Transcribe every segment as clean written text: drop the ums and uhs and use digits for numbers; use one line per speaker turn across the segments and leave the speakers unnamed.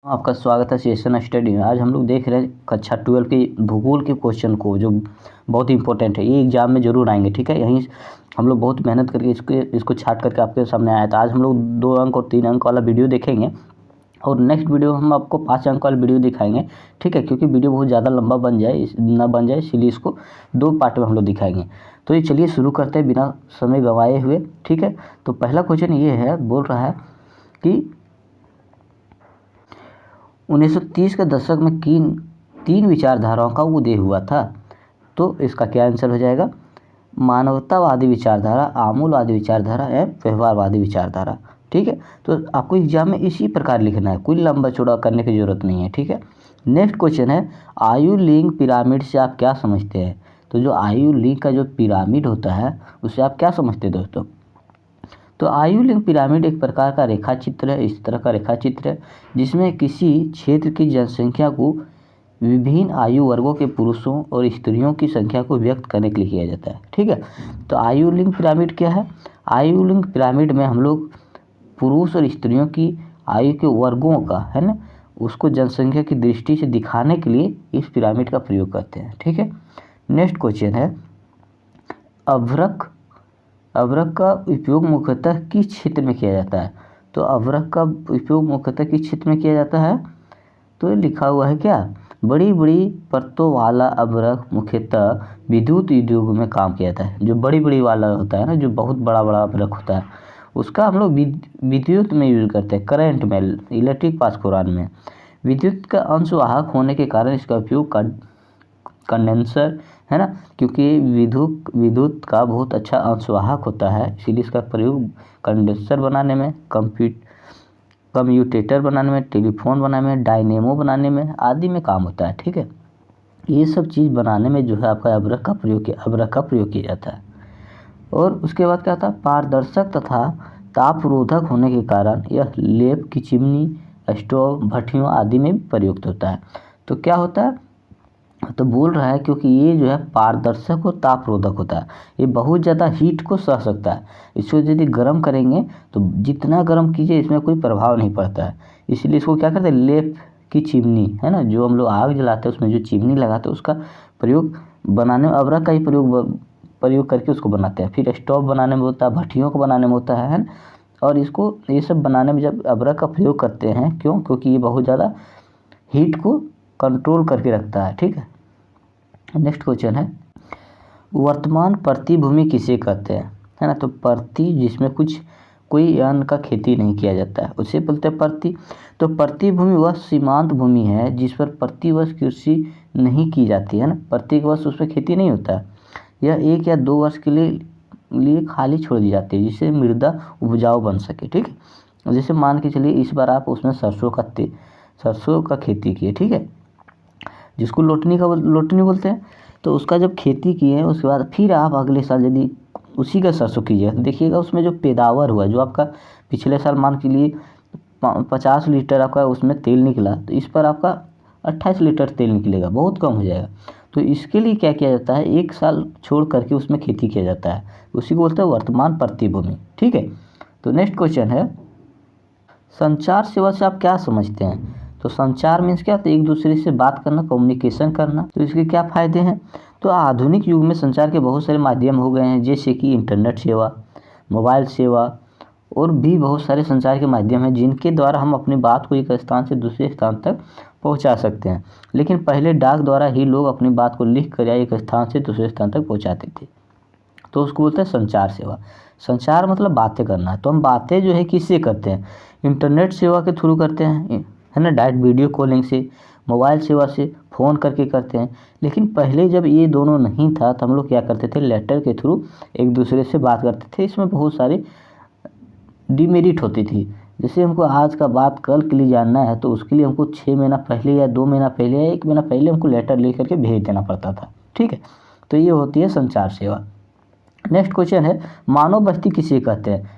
आपका स्वागत है सेशन स्टडी में। आज हम लोग देख रहे हैं कक्षा 12 के भूगोल के क्वेश्चन को, जो बहुत ही इंपॉर्टेंट है। ये एग्जाम में जरूर आएंगे, ठीक है। यहीं हम लोग बहुत मेहनत करके इसको छाट करके आपके सामने आया था। आज हम लोग 2 अंक और 3 अंक वाला वीडियो देखेंगे और नेक्स्ट वीडियो हम आपको 5 अंक वाला वीडियो दिखाएंगे, ठीक है। क्योंकि वीडियो बहुत ज़्यादा लंबा बन जाए इसलिए इसको 2 पार्ट में हम लोग दिखाएंगे। तो ये चलिए शुरू करते हैं बिना समय गंवाए हुए, ठीक है। तो पहला क्वेश्चन ये है, बोल रहा है कि 1930 के दशक में तीन विचारधाराओं का उदय हुआ था। तो इसका क्या आंसर हो जाएगा? मानवतावादी विचारधारा, आमूलवादी विचारधारा एवं व्यवहारवादी विचारधारा, ठीक है। तो आपको एग्जाम में इसी प्रकार लिखना है, कोई लंबा चौड़ा करने की जरूरत नहीं है, ठीक है। नेक्स्ट क्वेश्चन है, आयु लिंग पिरामिड से आप क्या समझते हैं? तो जो आयु लिंग का जो पिरामिड होता है उससे आप क्या समझते हैं दोस्तों? तो आयु लिंग पिरामिड एक प्रकार का रेखा चित्र है, इस तरह का रेखा चित्र है जिसमें किसी क्षेत्र की जनसंख्या को विभिन्न आयु वर्गों के पुरुषों और स्त्रियों की संख्या को व्यक्त करने के लिए किया जाता है, ठीक है। तो आयु लिंग पिरामिड क्या है? आयु लिंग पिरामिड में हम लोग पुरुष और स्त्रियों की आयु के वर्गों का, है ना, उसको जनसंख्या की दृष्टि से दिखाने के लिए इस पिरामिड का प्रयोग करते हैं, ठीक है। नेक्स्ट क्वेश्चन है, अभ्रक का उपयोग मुख्यतः किस क्षेत्र में किया जाता है? तो अभ्रक का उपयोग मुख्यतः किस क्षेत्र में किया जाता है? तो ये लिखा हुआ है क्या? बड़ी बड़ी परतों वाला अभ्रक मुख्यतः विद्युत उद्योग में काम किया जाता है। जो बड़ी बड़ी वाला होता है ना, जो बहुत बड़ा बड़ा अभ्रक होता है, उसका हम लोग विद्युत में यूज करते हैं, करंट में, इलेक्ट्रिक पासकुरान में। विद्युत का अंशवाहक होने के कारण इसका उपयोग कंडेंसर, है ना, क्योंकि विद्युत का बहुत अच्छा अंशवाहक होता है, इसीलिए इसका प्रयोग कंडेंसर बनाने में, कम्यूटेटर बनाने में, टेलीफोन बनाने में, डायनेमो बनाने में आदि में काम होता है, ठीक है। ये सब चीज़ बनाने में जो है आपका अभ्रक का प्रयोग किया जाता है। और उसके बाद क्या होता है? पारदर्शक तथा तापरोधक होने के कारण यह लेप की चिमनी, स्टोव, भट्टियों आदि में प्रयुक्त होता है। तो क्या होता है? तो बोल रहा है क्योंकि ये जो है पारदर्शक और तापरोधक होता है, ये बहुत ज़्यादा हीट को सह सकता है। इसको यदि गर्म करेंगे तो जितना गर्म कीजिए इसमें कोई प्रभाव नहीं पड़ता है, इसलिए इसको क्या करते हैं? लेप की चिमनी, है ना, जो हम लोग आग जलाते हैं उसमें जो चिमनी लगाते हैं उसका प्रयोग बनाने में अभ्रक का ही प्रयोग करके उसको बनाते हैं। फिर स्टोव बनाने में होता है, भट्टियों को बनाने में होता है ना। और इसको ये सब बनाने में जब अभ्रक का प्रयोग करते हैं, क्योंकि ये बहुत ज़्यादा हीट को कंट्रोल करके रखता है, ठीक है। नेक्स्ट क्वेश्चन है, वर्तमान प्रतिभूमि किसे कहते हैं? है ना, तो प्रति जिसमें कोई अन्न का खेती नहीं किया जाता है उसे बोलते हैं प्रति। तो प्रतिभूमि वह सीमांत भूमि है जिस पर प्रतिवर्ष कृषि नहीं की जाती है ना, प्रत्येक वर्ष उस पर खेती नहीं होता है। यह 1 या 2 वर्ष के लिए खाली छोड़ दी जाती है जिससे मृदा उपजाऊ बन सके, ठीक है। जैसे मान के चलिए इस बार आप उसमें सरसों का खेती किए, ठीक है, जिसको लोटनी बोलते हैं। तो उसका जब खेती किए उसके बाद फिर आप अगले साल यदि उसी का सरसों कीजिएगा तो देखिएगा उसमें जो पैदावार हुआ, जो आपका पिछले साल मान के लिए 50 लीटर आपका उसमें तेल निकला, तो इस पर आपका 28 लीटर तेल निकलेगा, बहुत कम हो जाएगा। तो इसके लिए क्या किया जाता है? 1 साल छोड़ करके उसमें खेती किया जाता है, उसी को बोलते हैं वर्तमान प्रतिभूमि, ठीक है। तो नेक्स्ट क्वेश्चन है, संचार सेवा से आप क्या समझते हैं? तो संचार मीन्स क्या? तो एक दूसरे से बात करना, कम्युनिकेशन करना। तो इसके क्या फ़ायदे हैं? तो आधुनिक युग में संचार के बहुत सारे माध्यम हो गए हैं, जैसे कि इंटरनेट सेवा, मोबाइल सेवा और भी बहुत सारे संचार के माध्यम हैं जिनके द्वारा हम अपनी बात को एक स्थान से दूसरे स्थान तक पहुंचा सकते हैं। लेकिन पहले डाक द्वारा ही लोग अपनी बात को लिख कर या एक स्थान से दूसरे स्थान तक पहुँचाते थे, तो उसको बोलते हैं संचार सेवा। संचार मतलब बातें करना। तो हम बातें जो है किससे करते हैं? इंटरनेट सेवा के थ्रू करते हैं, है ना, डायरेक्ट वीडियो कॉलिंग से, मोबाइल सेवा से, फ़ोन करके करते हैं। लेकिन पहले जब ये दोनों नहीं था तो हम लोग क्या करते थे? लेटर के थ्रू एक दूसरे से बात करते थे। इसमें बहुत सारी डिमेरिट होती थी। जैसे हमको आज का बात कल के लिए जानना है तो उसके लिए हमको 6 महीना पहले या 2 महीना पहले या 1 महीना पहले हमको लेटर लिख करके भेज देना पड़ता था, ठीक है। तो ये होती है संचार सेवा। नेक्स्ट क्वेश्चन है, मानव बस्ती किसे कहते हैं?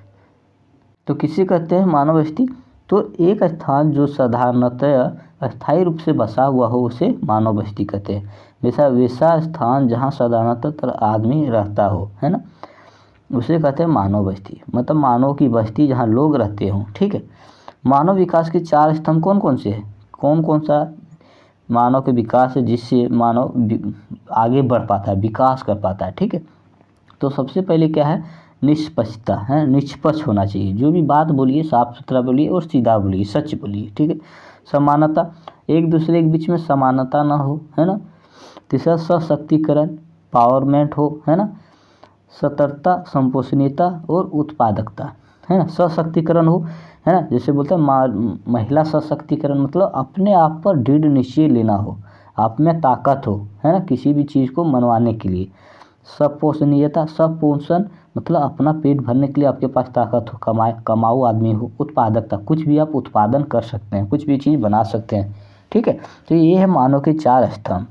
तो किसे कहते हैं मानव बस्ती? तो एक स्थान जो साधारणतः अस्थायी रूप से बसा हुआ हो उसे मानव बस्ती कहते हैं। वैसा स्थान जहाँ साधारणतः आदमी रहता हो, है ना, उसे कहते हैं मानव बस्ती। मतलब मानव की बस्ती जहाँ लोग रहते हों, ठीक है। मानव विकास के 4 स्तंभ कौन कौन से हैं? कौन कौन सा मानव के विकास है जिससे मानव आगे बढ़ पाता है, विकास कर पाता है। ठीक है, तो सबसे पहले क्या है, निष्पक्षता है, निष्पक्ष होना चाहिए, जो भी बात बोलिए साफ सुथरा बोलिए और सीधा बोलिए, सच बोलिए। ठीक है, समानता, एक दूसरे के बीच में समानता ना हो, है ना। तीसरा सशक्तिकरण, पावरमेंट हो, है ना। सतर्कता, संपोषणीयता और उत्पादकता, है ना। सशक्तिकरण हो, है ना, जैसे बोलते हैं महिला सशक्तिकरण मतलब अपने आप पर दृढ़ निश्चय लेना हो, आप में ताकत हो, है ना, किसी भी चीज़ को मनवाने के लिए। सपोषणीयता, सपोषण मतलब अपना पेट भरने के लिए आपके पास ताकत हो, कमाऊ आदमी हो। उत्पादकता, कुछ भी आप उत्पादन कर सकते हैं, कुछ भी चीज़ बना सकते हैं। ठीक है, तो ये है मानव के 4 स्तंभ।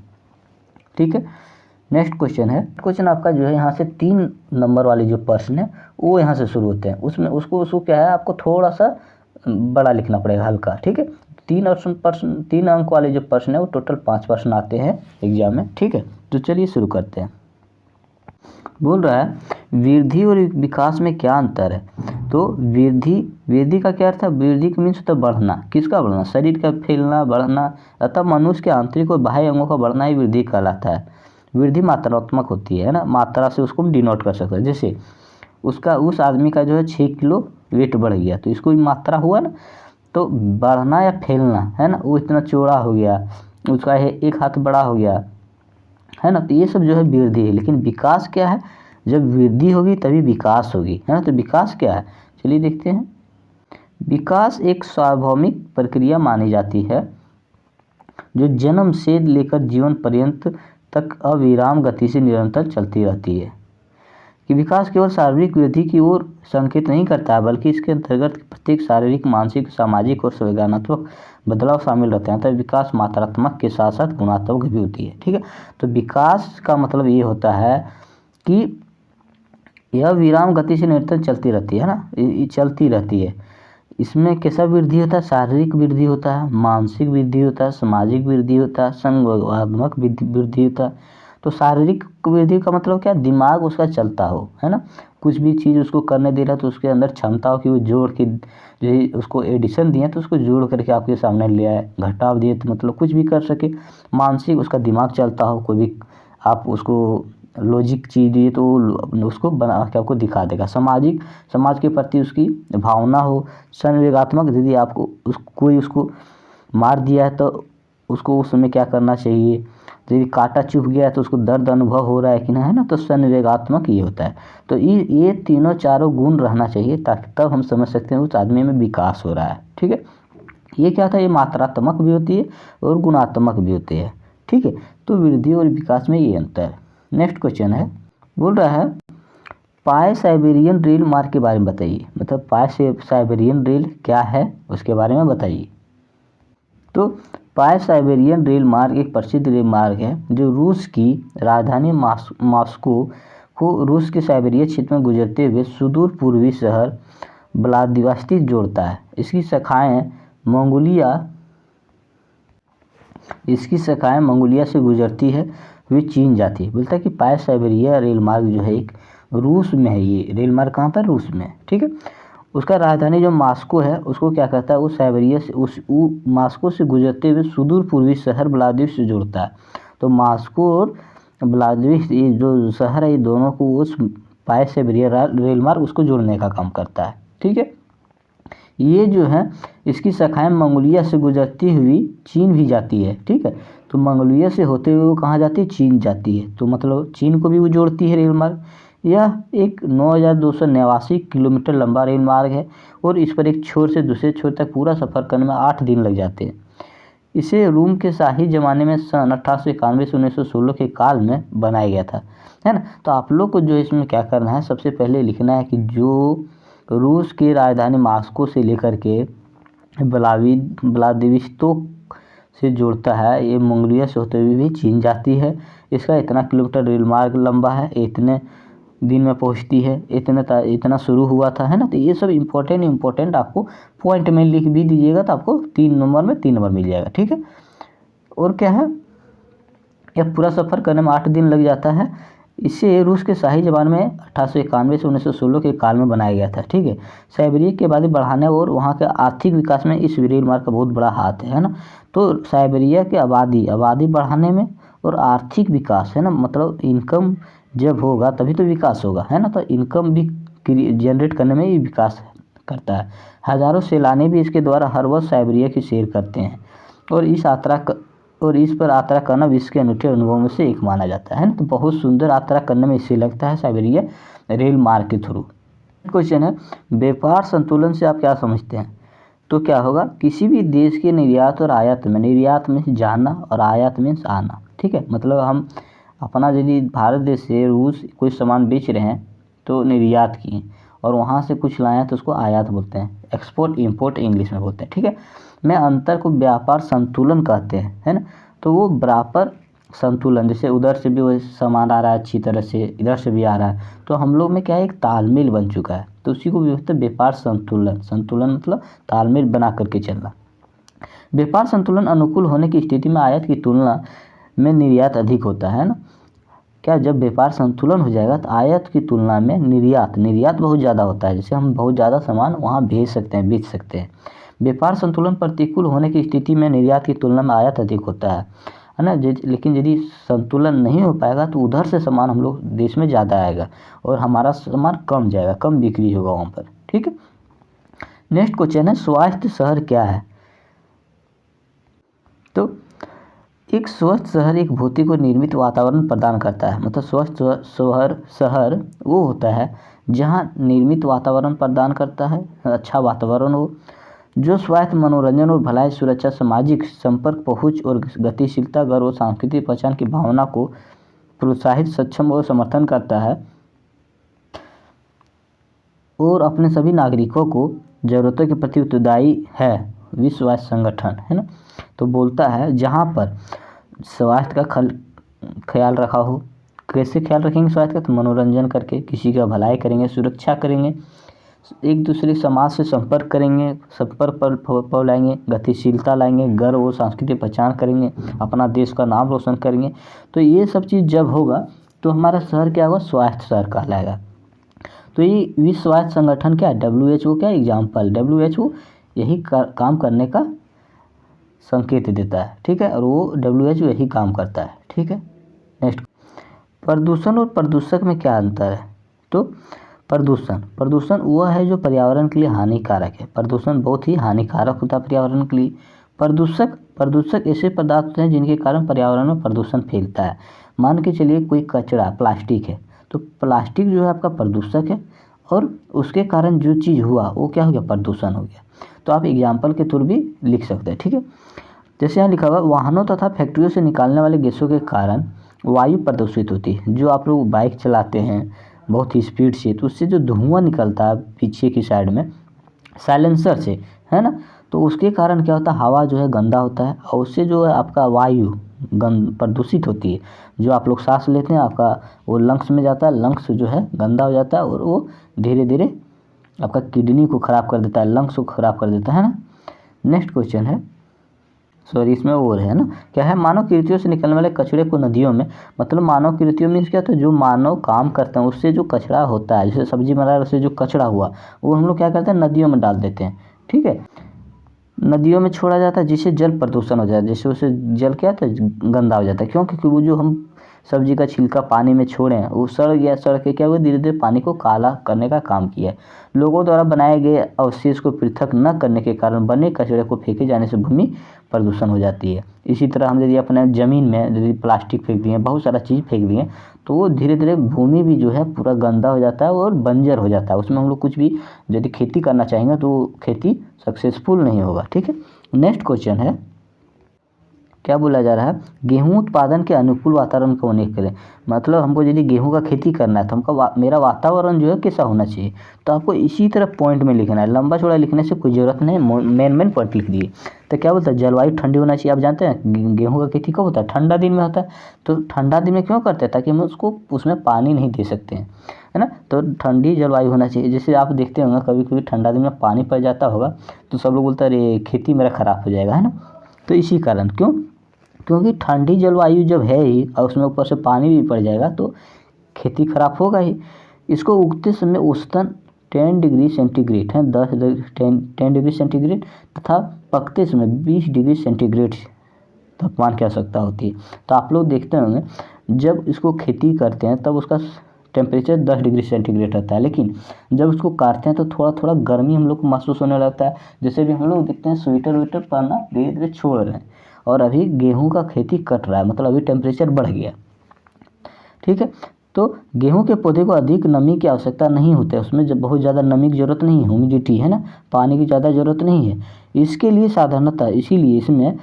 ठीक है, नेक्स्ट क्वेश्चन है, क्वेश्चन आपका जो है यहाँ से 3 नंबर वाले जो प्रश्न है वो यहाँ से शुरू होते हैं। उसमें उसको क्या है, आपको थोड़ा सा बड़ा लिखना पड़ेगा, हल्का। ठीक है, 3 अंक वाले जो प्रश्न है वो टोटल 5 प्रश्न आते हैं एग्जाम में। ठीक है, तो चलिए शुरू करते हैं। बोल रहा है वृद्धि और विकास में क्या अंतर है। तो वृद्धि का क्या अर्थ है, वृद्धि का मीन्स तो बढ़ना, किसका बढ़ना, शरीर का फैलना, बढ़ना, अतः मनुष्य के आंतरिक और बाह्य अंगों का बढ़ना ही वृद्धि कहलाता है। वृद्धि मात्रात्मक होती है ना, मात्रा से उसको हम डिनोट कर सकते हैं। जैसे उस आदमी का जो है 6 किलो वेट बढ़ गया, तो इसको भी मात्रा हुआ ना। तो बढ़ना या फैलना, है ना, वो इतना चौड़ा हो गया, उसका 1 हाथ बड़ा हो गया, है ना। तो ये सब जो है वृद्धि है। लेकिन विकास क्या है, जब वृद्धि होगी तभी विकास होगी, है ना। तो विकास क्या है, चलिए देखते हैं। विकास एक स्वाभाविक प्रक्रिया मानी जाती है जो जन्म से लेकर जीवन पर्यंत तक अविराम गति से निरंतर चलती रहती है। कि विकास केवल शारीरिक वृद्धि की ओर संकेत नहीं करता है, बल्कि इसके अंतर्गत प्रत्येक शारीरिक, मानसिक, सामाजिक और संवेदनात्मक बदलाव शामिल रहते हैं। तो विकास मात्रात्मक के साथ साथ गुणात्मक भी होती है। ठीक है, तो विकास का मतलब ये होता है कि यह विराम गति से निरंतर चलती रहती है ना, चलती रहती है। इसमें कैसा वृद्धि होता है, शारीरिक वृद्धि होता है, मानसिक वृद्धि होता है, सामाजिक वृद्धि होता है, संवेदनात्मक वृद्धि होता है। तो शारीरिक वृद्धि का मतलब क्या, दिमाग उसका चलता हो, है ना, कुछ भी चीज़ उसको करने दे रहा है तो उसके अंदर क्षमता हो कि वो जोड़ के, जो उसको एडिशन दिए तो उसको जोड़ करके आपके सामने ले आए, घटाव दिए तो मतलब कुछ भी कर सके। मानसिक, उसका दिमाग चलता हो, कोई भी आप उसको लॉजिक चीज़ दिए तो उसको बना के आपको दिखा देगा। सामाजिक, समाज के प्रति उसकी भावना हो। संवेगात्मक, यदि आपको कोई उसको मार दिया है तो उसको उस समय क्या करना चाहिए, यदि कांटा चुभ गया है तो उसको दर्द अनुभव हो रहा है कि ना, है ना। तो संवेगात्मक ये होता है। तो ये तीनों चारों गुण रहना चाहिए, ताकि तब हम समझ सकते हैं उस आदमी में विकास हो रहा है। ठीक है, ये क्या था, ये मात्रात्मक भी होती है और गुणात्मक भी होती है। ठीक है, तो वृद्धि और विकास में ये अंतर है। नेक्स्ट क्वेश्चन है, बोल रहा है पाय साइबेरियन रेल मार्ग के बारे में बताइए। मतलब पाय साइबेरियन रेल क्या है उसके बारे में बताइए। तो पाय साइबेरियन रेल मार्ग एक प्रसिद्ध रेल मार्ग है जो रूस की राजधानी मॉस्को को रूस के साइबेरिया क्षेत्र में गुजरते हुए सुदूर पूर्वी शहर व्लादिवोस्तोक जोड़ता है। इसकी शाखाएं मंगोलिया से गुजरती है हुई चीन जाती है। बोलता है कि पाय साइबेरिया रेल मार्ग जो है एक रूस में है। ये रेल मार्ग कहाँ पर, रूस में। ठीक है, उसका राजधानी जो मॉस्को है उसको क्या करता है, उस साइबेरिया से मॉस्को से गुजरते हुए सुदूर पूर्वी शहर व्लादिवोस्तोक से जोड़ता है। तो मॉस्को और व्लादिवोस्तोक ये जो शहर है, ये दोनों को उस पाय साइबेरिया रेल मार्ग उसको जोड़ने का काम करता है। ठीक है, ये जो है इसकी शाखाएं मंगोलिया से गुजरती हुई चीन भी जाती है। ठीक है, तो मंगोलिया से होते हुए वो कहाँ जाती है, चीन जाती है। तो मतलब चीन को भी वो जोड़ती है रेल मार्ग। यह एक 9289 किलोमीटर लंबा रेल मार्ग है और इस पर एक छोर से दूसरे छोर तक पूरा सफ़र करने में 8 दिन लग जाते हैं। इसे रोम के शाही ज़माने में सन 1891 से 1916 के काल में बनाया गया था, है ना। तो आप लोग को जो इसमें क्या करना है, सबसे पहले लिखना है कि जो रूस की राजधानी मॉस्को से लेकर के व्लादिवोस्तोक से जोड़ता है, ये मंगोलिया से होते हुए भी चीन जाती है। इसका इतना किलोमीटर रेल मार्ग लंबा है, इतने दिन में पहुंचती है, इतना शुरू हुआ था, है ना। तो ये सब इम्पोर्टेंट आपको पॉइंट में लिख भी दीजिएगा तो आपको 3 नंबर मिल जाएगा। ठीक है, और क्या है, यह पूरा सफ़र करने में 8 दिन लग जाता है। इसे रूस के शाही जबान में 1891 से 1916 के काल में बनाया गया था। ठीक है, साइबेरिया की आबादी बढ़ाने और वहाँ के आर्थिक विकास में इस रेल मार्ग का बहुत बड़ा हाथ है ना। तो साइबेरिया की आबादी बढ़ाने में और आर्थिक विकास है ना, मतलब इनकम जब होगा तभी तो विकास होगा, है ना। तो इनकम भी जनरेट करने में ये विकास करता है। हजारों सैलानी भी इसके द्वारा हर वर्ष साइबेरिया की सैर करते हैं और इस पर यात्रा करना विश्व के अनूठे अनुभवों में से एक माना जाता है ना। तो बहुत सुंदर यात्रा करने में इससे लगता है साइबेरिया रेल मार्ग के थ्रू। क्वेश्चन है, व्यापार संतुलन से आप क्या समझते हैं? तो क्या होगा, किसी भी देश के निर्यात और आयात में, निर्यात में जाना और आयात में आना। ठीक है, मतलब हम अपना यदि भारत देश से रूस कोई सामान बेच रहे हैं तो निर्यात किए और वहाँ से कुछ लाएँ तो उसको आयात बोलते हैं, एक्सपोर्ट इंपोर्ट इंग्लिश में बोलते हैं। ठीक है, में अंतर को व्यापार संतुलन कहते हैं, है ना। तो वो बराबर संतुलन, जैसे उधर से भी वो सामान आ रहा है अच्छी तरह से, इधर से भी आ रहा है, तो हम लोग में क्या है, एक तालमेल बन चुका है, तो उसी को भी होता है व्यापार संतुलन। संतुलन मतलब तालमेल बना करके चलना। व्यापार संतुलन अनुकूल होने की स्थिति में आयात की तुलना में निर्यात अधिक होता है ना। क्या, जब व्यापार संतुलन हो जाएगा तो आयात की तुलना में निर्यात बहुत ज़्यादा होता है, जैसे हम बहुत ज़्यादा सामान वहाँ भेज सकते हैं, बेच सकते हैं। व्यापार संतुलन प्रतिकूल होने की स्थिति में निर्यात की तुलना में आयात अधिक होता है ना। लेकिन यदि संतुलन नहीं हो पाएगा तो उधर से सामान हम लोग देश में ज़्यादा आएगा और हमारा सामान कम जाएगा, कम बिक्री होगा वहाँ पर। ठीक है, नेक्स्ट क्वेश्चन है, स्वास्थ्य शहर क्या है? तो एक स्वस्थ शहर एक भौतिक और निर्मित वातावरण प्रदान करता है। मतलब स्वस्थ शहर वो होता है जहाँ निर्मित वातावरण प्रदान करता है, अच्छा वातावरण हो, जो स्वास्थ्य, मनोरंजन और भलाई, सुरक्षा, सामाजिक संपर्क, पहुँच और गतिशीलता, गर्व और सांस्कृतिक पहचान की भावना को प्रोत्साहित, सक्षम और समर्थन करता है और अपने सभी नागरिकों को ज़रूरतों के प्रति उत्तरदायी है। विश्व स्वास्थ्य संगठन, है ना, तो बोलता है जहाँ पर स्वास्थ्य का ख्याल रखा हो। कैसे ख्याल रखेंगे स्वास्थ्य का? तो मनोरंजन करके, किसी का भलाई करेंगे, सुरक्षा करेंगे, एक दूसरे समाज से संपर्क करेंगे, संपर्क पर लाएंगे, गतिशीलता लाएंगे, गर्व और सांस्कृतिक पहचान करेंगे, अपना देश का नाम रोशन करेंगे। तो ये सब चीज़ जब होगा तो हमारा शहर क्या होगा, स्वास्थ्य शहर कहलाएगा। तो ये विश्व स्वास्थ्य संगठन क्या है, WHO क्या एग्जाम्पल, WHO यही काम करने का संकेत देता है। ठीक है, और वो WHO यही काम करता है। ठीक है, नेक्स्ट, प्रदूषण और प्रदूषक में क्या अंतर है? तो प्रदूषण वह है जो पर्यावरण के लिए हानिकारक है। प्रदूषण बहुत ही हानिकारक होता है पर्यावरण के लिए। प्रदूषक ऐसे पदार्थ होते हैं जिनके कारण पर्यावरण में प्रदूषण फैलता है। मान के चलिए कोई कचरा, प्लास्टिक है, तो प्लास्टिक जो है आपका प्रदूषक है और उसके कारण जो चीज़ हुआ वो क्या हो गया, प्रदूषण हो गया। तो आप एग्जाम्पल के थ्रू भी लिख सकते हैं। ठीक है, जैसे यहाँ लिखा हुआ, वाहनों तथा फैक्ट्रियों से निकालने वाले गैसों के कारण वायु प्रदूषित होती है। जो आप लोग बाइक चलाते हैं बहुत ही स्पीड से, तो उससे जो धुआं निकलता है पीछे की साइड में साइलेंसर से, है ना, तो उसके कारण क्या होता है, हवा जो है गंदा होता है और उससे जो है आपका वायु प्रदूषित होती है। जो आप लोग सांस लेते हैं आपका वो लंग्स में जाता है, लंग्स जो है गंदा हो जाता है और वो धीरे धीरे आपका किडनी को ख़राब कर देता है, लंग्स को ख़राब कर देता है ना। नेक्स्ट क्वेश्चन है, सॉरी इसमें वो है ना, क्या है, मानव कृतियों से निकलने वाले कचरे को नदियों में, मतलब मानव कृतियों मीन्स क्या होता है, जो मानव काम करते हैं उससे जो कचरा होता है, जैसे सब्जी बना रहे उससे जो कचरा हुआ वो हम लोग क्या करते हैं, नदियों में डाल देते हैं। ठीक है, नदियों में छोड़ा जाता है जिससे जल प्रदूषण हो जाता है, जिससे उससे जल क्या होता है, गंदा हो जाता है। क्यों? क्योंकि वो जो हम सब्जी का छिलका पानी में छोड़े हैं वो सड़ गया, सड़ के क्या हुआ, धीरे धीरे पानी को काला करने का काम किया है। लोगों द्वारा बनाए गए अवशेष को पृथक न करने के कारण बने कचरे को फेंके जाने से भूमि प्रदूषण हो जाती है। इसी तरह हम यदि अपने ज़मीन में यदि प्लास्टिक फेंक दिए, बहुत सारा चीज़ फेंक दिए, तो वो धीरे धीरे भूमि भी जो है पूरा गंदा हो जाता है और बंजर हो जाता है। उसमें हम लोग कुछ भी यदि खेती करना चाहेंगे तो खेती सक्सेसफुल नहीं होगा। ठीक है, नेक्स्ट क्वेश्चन है, क्या बोला जा रहा है, गेहूं उत्पादन के अनुकूल वातावरण को होने करें। मतलब हमको यदि गेहूं का खेती करना है तो हमको मेरा वातावरण जो है कैसा होना चाहिए, तो आपको इसी तरह पॉइंट में लिखना है, लंबा चौड़ा लिखने से कोई ज़रूरत नहीं, मेन पॉइंट लिख दिए। तो क्या बोलता है, जलवायु ठंडी होना चाहिए। आप जानते हैं गेहूँ का खेती कब होता है, ठंडा दिन में होता है। तो ठंडा दिन में क्यों करते हैं, ताकि हम उसको उसमें पानी नहीं दे सकते हैं, है ना। तो ठंडी जलवायु होना चाहिए। जैसे आप देखते होंगे कभी कभी ठंडा दिन में पानी पड़ जाता होगा तो सब लोग बोलते हैं अरे खेती मेरा ख़राब हो जाएगा, है ना। तो इसी कारण, क्योंकि ठंडी जलवायु जब है ही और उसमें ऊपर से पानी भी पड़ जाएगा तो खेती खराब होगा ही। इसको उगते समय औसतन 10 डिग्री सेंटीग्रेड है, 10 डिग्री सेंटीग्रेड तथा पकते समय 20 डिग्री सेंटीग्रेड तापमान की आवश्यकता होती है। तो आप लोग देखते होंगे जब इसको खेती करते हैं तब उसका टेम्परेचर 10 डिग्री सेंटीग्रेड रहता है, लेकिन जब उसको काटते हैं तो थोड़ा थोड़ा गर्मी हम लोग को महसूस होने लगता है। जैसे भी हम लोग देखते हैं स्वेटर वेटर पहनना धीरे धीरे छोड़ रहे हैं, और अभी गेहूं का खेती कट रहा है, मतलब अभी टेम्परेचर बढ़ गया, ठीक है। तो गेहूं के पौधे को अधिक नमी की आवश्यकता नहीं होती है, उसमें जब बहुत ज़्यादा नमी की ज़रूरत नहीं है, ह्यूमिडिटी है ना, पानी की ज़्यादा ज़रूरत नहीं है। इसके लिए साधारणतः इसीलिए इसमें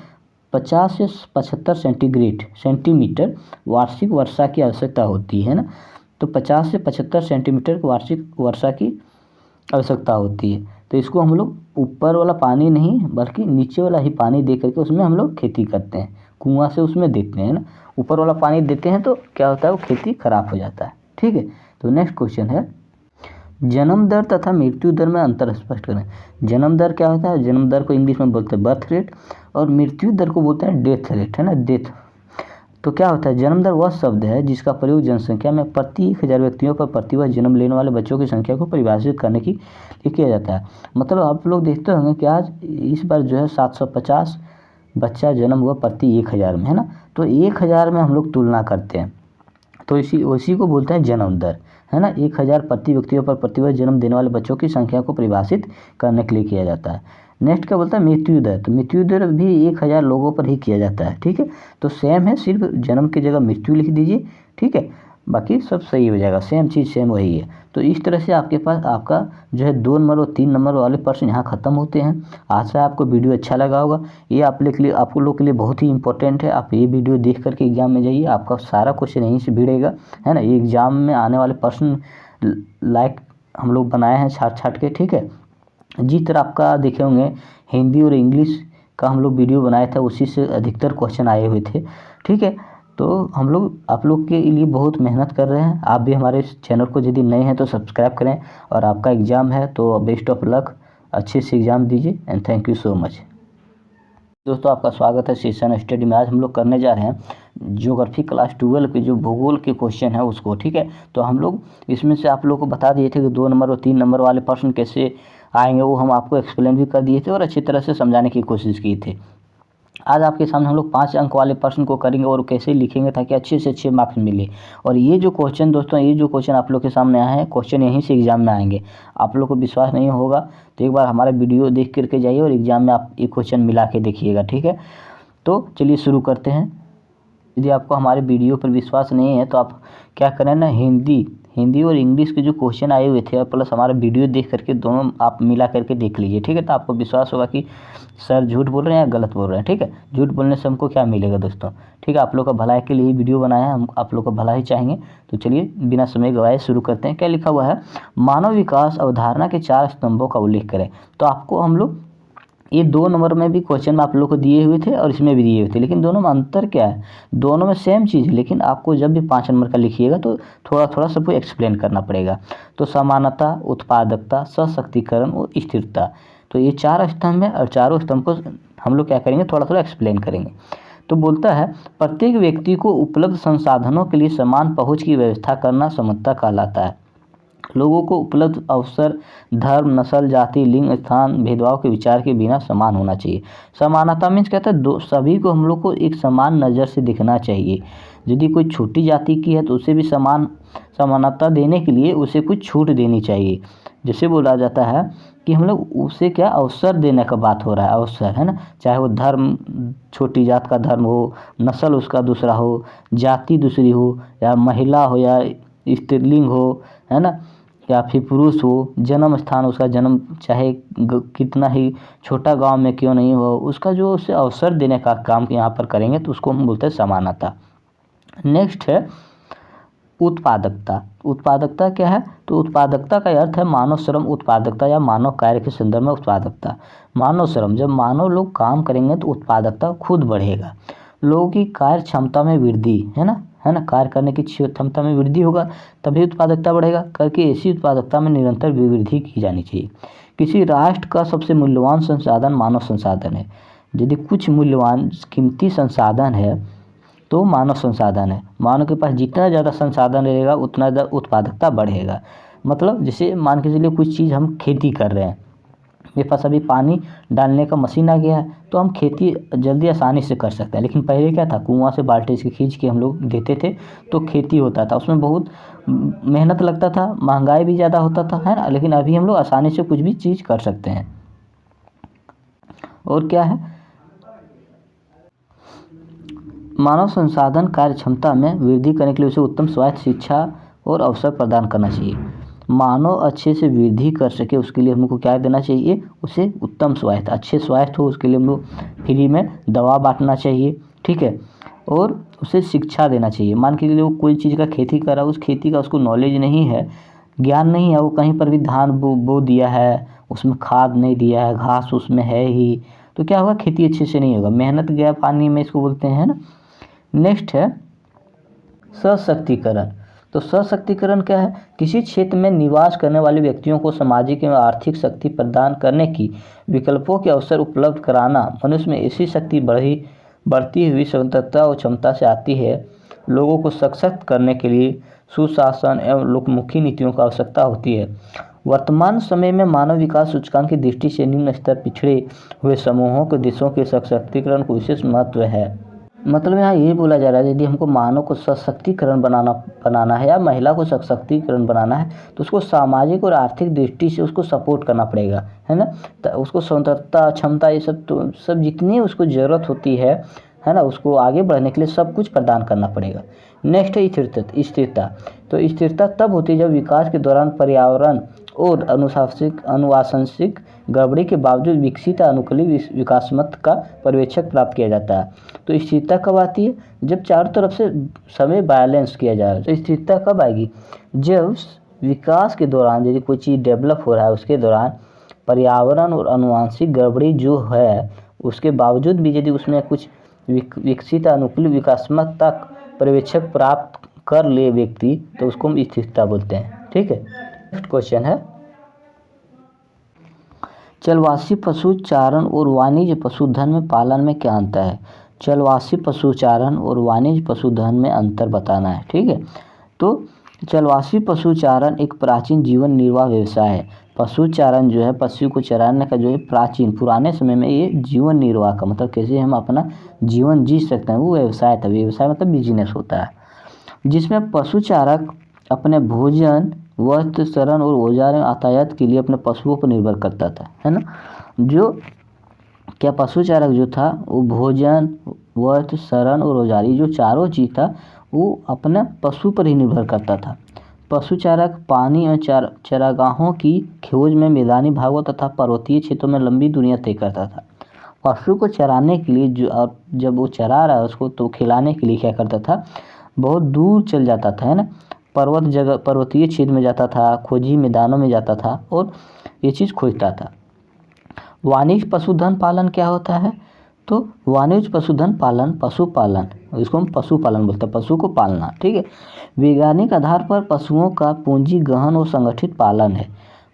50 से 75 सेंटीमीटर वार्षिक वर्षा की आवश्यकता होती है ना। तो 50 से 75 सेंटीमीटर वार्षिक वर्षा की आवश्यकता होती है। तो इसको हम लोग ऊपर वाला पानी नहीं बल्कि नीचे वाला ही पानी दे करके उसमें हम लोग खेती करते हैं, कुआं से उसमें देते हैं ना। ऊपर वाला पानी देते हैं तो क्या होता है, वो खेती खराब हो जाता है, ठीक है। तो नेक्स्ट क्वेश्चन है, जन्म दर तथा मृत्यु दर में अंतर स्पष्ट करें। जन्म दर क्या होता है, जन्म दर को इंग्लिश में बोलते हैं बर्थ रेट, और मृत्यु दर को बोलते हैं डेथ रेट, है ना, डेथ। तो क्या होता है, जन्म दर वह शब्द है जिसका प्रयोग जनसंख्या में प्रति 1000 व्यक्तियों पर प्रतिवर्ष जन्म लेने वाले बच्चों की संख्या को परिभाषित करने की लिए किया जाता है। मतलब आप लोग देखते होंगे कि आज इस बार जो है 750 बच्चा जन्म हुआ प्रति 1000 में, है ना। तो 1000 में हम लोग तुलना करते हैं, तो उसी को बोलते हैं जन्म दर, है ना। 1000 प्रति व्यक्तियों पर प्रतिवर्ष जन्म देने वाले बच्चों की संख्या को परिभाषित करने के लिए किया जाता है। नेक्स्ट क्या बोलता है, मृत्यु दर। तो मृत्यु दर भी 1000 लोगों पर ही किया जाता है, ठीक है। तो सेम है, सिर्फ जन्म की जगह मृत्यु लिख दीजिए, ठीक है, बाकी सब सही हो जाएगा, सेम चीज़ सेम वही है। तो इस तरह से आपके पास आपका जो है 2 नंबर और 3 नंबर वाले प्रश्न यहाँ ख़त्म होते हैं। आशा है आपको वीडियो अच्छा लगा होगा। ये आप लोग के लिए बहुत ही इंपॉर्टेंट है। आप ये वीडियो देख करके एग्जाम में जाइए, आपका सारा क्वेश्चन यहीं से भिड़ेगा, है ना। ये एग्जाम में आने वाले प्रश्न लाइक हम लोग बनाए हैं छाट के, ठीक है। जिस तरह आपका देखे होंगे हिंदी और इंग्लिश का हम लोग वीडियो बनाए थे, उसी से अधिकतर क्वेश्चन आए हुए थे, ठीक है। तो हम लोग आप लोग के लिए बहुत मेहनत कर रहे हैं। आप भी हमारे चैनल को यदि नए हैं तो सब्सक्राइब करें, और आपका एग्ज़ाम है तो बेस्ट ऑफ लक, अच्छे से एग्ज़ाम दीजिए, and thank you so much. दोस्तों आपका स्वागत है सेशन स्टडी में। आज हम लोग करने जा रहे हैं ज्योग्राफी क्लास 12 के जो भूगोल के क्वेश्चन है उसको, ठीक है। तो हम लोग इसमें से आप लोग को बता दिए थे कि 2 नंबर और 3 नंबर वाले प्रश्न कैसे आएंगे, वो हम आपको एक्सप्लेन भी कर दिए थे और अच्छी तरह से समझाने की कोशिश की थी। आज आपके सामने हम लोग 5 अंक वाले प्रश्न को करेंगे और कैसे लिखेंगे ताकि अच्छे से अच्छे मार्क्स मिले। और ये जो क्वेश्चन दोस्तों, ये जो क्वेश्चन आप लोग के सामने आए हैं, क्वेश्चन यहीं से एग्जाम में आएंगे। आप लोग को विश्वास नहीं होगा तो एक बार हमारा वीडियो देख करके जाइए और एग्जाम में आप ये क्वेश्चन मिला के देखिएगा, ठीक है। तो चलिए शुरू करते हैं। यदि आपको हमारे वीडियो पर विश्वास नहीं है तो आप क्या करें ना, हिंदी और इंग्लिश के जो क्वेश्चन आए हुए थे और प्लस हमारा वीडियो देख करके दोनों आप मिला करके देख लीजिए, ठीक है। तो आपको विश्वास होगा कि सर झूठ बोल रहे हैं या गलत बोल रहे हैं, ठीक है। झूठ बोलने से हमको क्या मिलेगा दोस्तों, ठीक है। आप लोग का भलाई के लिए ही वीडियो बनाया है, हम आप लोग का भला ही चाहेंगे। तो चलिए बिना समय गवाए शुरू करते हैं। क्या लिखा हुआ है, मानव विकास अवधारणा के 4 स्तंभों का उल्लेख करें। तो आपको हम लोग ये 2 नंबर में भी क्वेश्चन आप लोग को दिए हुए थे और इसमें भी दिए हुए थे, लेकिन दोनों में अंतर क्या है, दोनों में सेम चीज़ है, लेकिन आपको जब भी 5 नंबर का लिखिएगा तो थोड़ा थोड़ा सबको एक्सप्लेन करना पड़ेगा। तो समानता, उत्पादकता, सशक्तिकरण और स्थिरता, तो ये 4 स्तंभ है और चारों स्तंभ को हम लोग क्या करेंगे, थोड़ा थोड़ा एक्सप्लेन करेंगे। तो बोलता है, प्रत्येक व्यक्ति को उपलब्ध संसाधनों के लिए समान पहुँच की व्यवस्था करना समता कहलाता है। लोगों को उपलब्ध अवसर धर्म, नस्ल, जाति, लिंग, स्थान, भेदभाव के विचार के बिना समान होना चाहिए। समानता मीन्स कहता है सभी को हम लोग को एक समान नज़र से दिखना चाहिए। यदि कोई छोटी जाति की है तो उसे भी समानता देने के लिए उसे कुछ छूट देनी चाहिए। जैसे बोला जाता है कि हम लोग उसे क्या अवसर देने का बात हो रहा है, अवसर, है ना। चाहे वो धर्म, छोटी जात का धर्म हो, नस्ल उसका दूसरा हो, जाति दूसरी हो, या महिला हो या स्त्रीलिंग हो, है ना, या फिर पुरुष हो, जन्म स्थान उसका जन्म चाहे कितना ही छोटा गांव में क्यों नहीं हो, उसका जो उसे अवसर देने का काम यहाँ पर करेंगे तो उसको हम बोलते हैं समानता। नेक्स्ट है उत्पादकता। उत्पादकता क्या है, तो उत्पादकता का अर्थ है मानव श्रम उत्पादकता या मानव कार्य के संदर्भ में उत्पादकता। मानव श्रम, जब मानव लोग काम करेंगे तो उत्पादकता खुद बढ़ेगा। लोगों की कार्य क्षमता में वृद्धि, है ना, कार्य करने की क्षमता में वृद्धि होगा तभी उत्पादकता बढ़ेगा। करके ऐसी उत्पादकता में निरंतर वृद्धि की जानी चाहिए। किसी राष्ट्र का सबसे मूल्यवान संसाधन मानव संसाधन है। यदि कुछ मूल्यवान कीमती संसाधन है तो मानव संसाधन है। मानव के पास जितना ज़्यादा संसाधन रहेगा उतना ज़्यादा उत्पादकता बढ़ेगा। मतलब जैसे मान के चलिए कुछ चीज़ हम खेती कर रहे हैं, मेरे पास अभी पानी डालने का मशीन आ गया है तो हम खेती जल्दी आसानी से कर सकते हैं। लेकिन पहले क्या था, कुआं से बाल्टी से खींच के हम लोग देते थे तो खेती होता था, उसमें बहुत मेहनत लगता था, महंगाई भी ज़्यादा होता था, है ना। लेकिन अभी हम लोग आसानी से कुछ भी चीज़ कर सकते हैं। और क्या है, मानव संसाधन कार्य क्षमता में वृद्धि करने के लिए उसे उत्तम स्वास्थ्य, शिक्षा और अवसर प्रदान करना चाहिए। मानव अच्छे से वृद्धि कर सके उसके लिए हमको क्या देना चाहिए, उसे उत्तम स्वास्थ्य, अच्छे स्वास्थ्य हो उसके लिए हम लोग फ्री में दवा बांटना चाहिए, ठीक है। और उसे शिक्षा देना चाहिए। मान के लिए वो कोई चीज़ का खेती कर रहा है, उस खेती का उसको नॉलेज नहीं है, ज्ञान नहीं है, वो कहीं पर भी धान बो दिया है, उसमें खाद नहीं दिया है, घास उसमें है ही, तो क्या होगा, खेती अच्छे से नहीं होगा, मेहनत गया पानी में, इसको बोलते हैं ना। नेक्स्ट है सशक्तिकरण। तो सशक्तिकरण क्या है, किसी क्षेत्र में निवास करने वाले व्यक्तियों को सामाजिक एवं आर्थिक शक्ति प्रदान करने की विकल्पों के अवसर उपलब्ध कराना। मनुष्य में ऐसी शक्ति बढ़ती हुई स्वतंत्रता और क्षमता से आती है। लोगों को सशक्त करने के लिए सुशासन एवं लोकमुखी नीतियों की आवश्यकता होती है। वर्तमान समय में मानव विकास सूचकांक की दृष्टि से निम्न स्तर पिछड़े हुए समूहों के देशों के सशक्तिकरण को विशेष महत्व है। मतलब यहाँ ये बोला जा रहा है, यदि हमको मानव को सशक्तिकरण बनाना है या महिला को सशक्तिकरण बनाना है तो उसको सामाजिक और आर्थिक दृष्टि से उसको सपोर्ट करना पड़ेगा, है ना। तो उसको स्वतंत्रता, क्षमता, ये सब तो सब जितनी उसको ज़रूरत होती है ना, उसको आगे बढ़ने के लिए सब कुछ प्रदान करना पड़ेगा। नेक्स्ट है स्थिरता। तो स्थिरता तब होती है जब विकास के दौरान पर्यावरण और अनुवांशिक गड़बड़ी के बावजूद विकसित अनुकूली विकासमत का पर्यवेक्षक प्राप्त किया जाता है। तो स्थिरता कब आती है, जब चारों तरफ से समय बैलेंस किया जाए। तो स्थिरता कब आएगी, जब विकास के दौरान यदि कोई चीज़ डेवलप हो रहा है उसके दौरान पर्यावरण और अनुवांशिक गड़बड़ी जो है उसके बावजूद भी यदि उसमें कुछ विकसित अनुकूल विकासमत तक पर्यवेक्षक प्राप्त कर ले व्यक्ति, तो उसको हम स्थिरता बोलते हैं, ठीक है। नेक्स्ट क्वेश्चन है, चलवासी पशु चारण और वाणिज्य पशुधन में पालन में क्या अंतर है। चलवासी पशुचारण और वाणिज्य पशुधन में अंतर बताना है, ठीक है। तो चलवासी पशुचारण एक प्राचीन जीवन निर्वाह व्यवसाय है। पशुचारण जो है, पशु को चराने का जो है प्राचीन पुराने समय में ये जीवन निर्वाह का मतलब कैसे हम अपना जीवन जी सकते हैं, वो व्यवसाय था। व्यवसाय मतलब बिजनेस होता है, जिसमें पशुचारक अपने भोजन, वस्त्र, शरण और औजार यातायात के लिए अपने पशुओं पर निर्भर करता था, है ना। जो क्या पशुचारक जो था वो भोजन, वस्त्र, शरण और औजार, जो चारों चीज़ था वो अपने पशु पर ही निर्भर करता था। पशुचारक पानी और चरागाहों की खोज में मैदानी भागों तथा पर्वतीय क्षेत्रों में लंबी दूरियां तय करता था। पशु को चराने के लिए जब वो चरा रहा है उसको तो खिलाने के लिए क्या करता था, बहुत दूर चल जाता था, है ना। पर्वतीय क्षेत्र में जाता था, खोजी मैदानों में जाता था और ये चीज़ खोजता था। वाणिज्य पशुधन पालन क्या होता है, तो वाणिज्य पशुधन पालन पशुपालन, इसको हम पशुपालन बोलते हैं, पशु को पालना, ठीक है। वैज्ञानिक आधार पर पशुओं का पूंजी गहन और संगठित पालन है।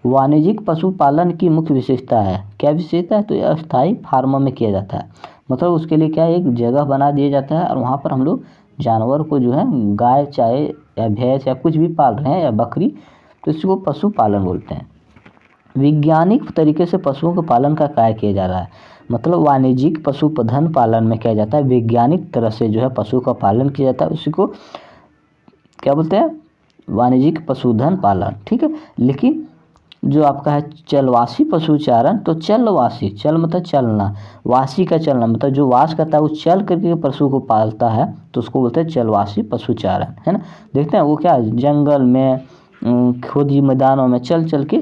वाणिज्यिक पशुपालन की मुख्य विशेषता है, क्या विशेषता है, तो यह अस्थायी फार्मों में किया जाता है। मतलब उसके लिए क्या एक जगह बना दिया जाता है और वहाँ पर हम लोग जानवर को जो है गाय चाहे या भैंस या कुछ भी पाल रहे हैं या बकरी, तो इसको पशुपालन बोलते हैं। वैज्ञानिक तरीके से पशुओं के पालन का कार्य किया जा रहा है। मतलब वाणिज्यिक पशुधन पालन में क्या जाता है, वैज्ञानिक तरह से जो है पशु का पालन किया जाता है, उसी को क्या बोलते हैं, वाणिज्यिक पशुधन पालन, ठीक है। लेकिन जो आपका है चलवासी पशुचारण, तो चलवासी, चल मतलब चलना, वासी का चलना मतलब जो वास करता है वो चल करके पशु को पालता है, तो उसको बोलते हैं चलवासी पशुचारण, है ना। देखते हैं वो क्या जंगल में खोजी मैदानों में चल के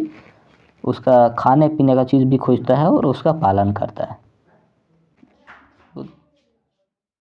उसका खाने पीने का चीज़ भी खोजता है और उसका पालन करता है।